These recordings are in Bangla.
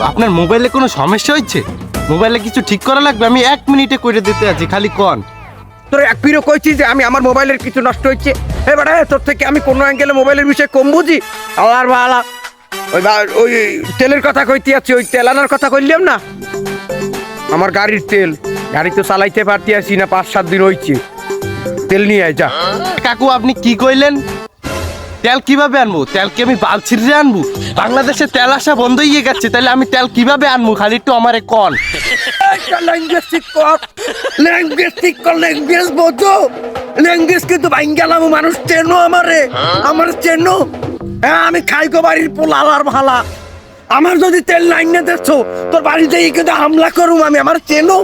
আপনার মোবাইলে কোনো সমস্যা হচ্ছে? মোবাইলে কিছু ঠিক করা লাগবে? আমি 1 মিনিটে করে দিতে আছি, খালি কন। তোর এক পিরো কইছি যে আমি আমার মোবাইলের কিছু নষ্ট হচ্ছে। হে বেটা, তোর থেকে আমি কোনো অ্যাঙ্গেলে মোবাইলের বিষয়ে কম বুঝি? আল্লাহর বালা, ওই তেলের কথা কইতে আছি, ওই তেল আনার কথা কইলাম না। আমার গাড়ির তেল, গাড়ি তো চালাইতে পারতে আছি না, 5-7 দিন হইছে। তেল নিয়ে আয় যা। কাকু আপনি কি কইলেন? তেল কিভাবে আনবো? তেল কি আমি বালছিরে আনবো? বাংলাদেশে তেল আসা বন্ধ হয়ে গেছে, তাহলে আমি তেল কিভাবে আনবো? খালি একটু আমারে কন। ল্যাঙ্গুয়েজ ঠিক কর, ল্যাঙ্গুয়েজ ঠিক কর, ল্যাঙ্গুয়েজ বোঝো। ল্যাঙ্গুয়েজ কিন্তু বাইঙ্গালামো মানুষ চেনো আমারে, আমার চেনো। হ্যাঁ, আমি খাইগো বাড়ির পোলাল আর ভালা। আমার যদি তেল লাইন না দেখছো, তোর বাড়িতে কিন্তু হামলা করুম আমি, আমার চেনো।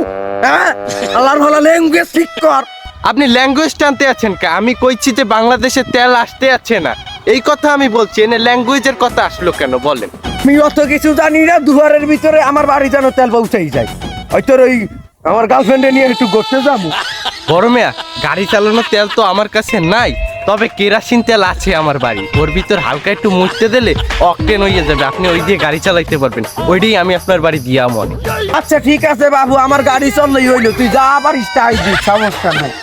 হ্যাঁ, আল্লাহর ভালা, ল্যাঙ্গুয়েজ ঠিক কর। আপনি ল্যাঙ্গুয়েজ টানতে আছেন কে? আমি কইছি যে বাংলাদেশে তেল আসতে আছে না, এই কথা আমি বলছি। এনে ল্যাঙ্গুয়েজের কথা আসলো কেন বলেন? আমি অত কিছু জানি না, দুয়ারের ভিতরে আমার বাড়ি যেন তেল পৌঁছেই যায়। হয়তো ওই আমার গার্লফ্রেন্ডে নিয়ে একটু ঘুরতে যাবো। বড় মেয়া, গাড়ি চালানোর তেল তো আমার কাছে নাই, তবে কেরাসিন তেল আছে আমার বাড়ি। ওর ভিতর হালকা একটু মুছতে দিলে অকটেন হয়ে যাবে, আপনি ওই দিয়ে গাড়ি চালাইতে পারবেন। ওইটাই আমি আপনার বাড়ি দিয়া মনে। আচ্ছা ঠিক আছে বাবু, আমার গাড়ি চললেই হইলো, তুই যা পারিস তাই দিস, সমস্যা নাই।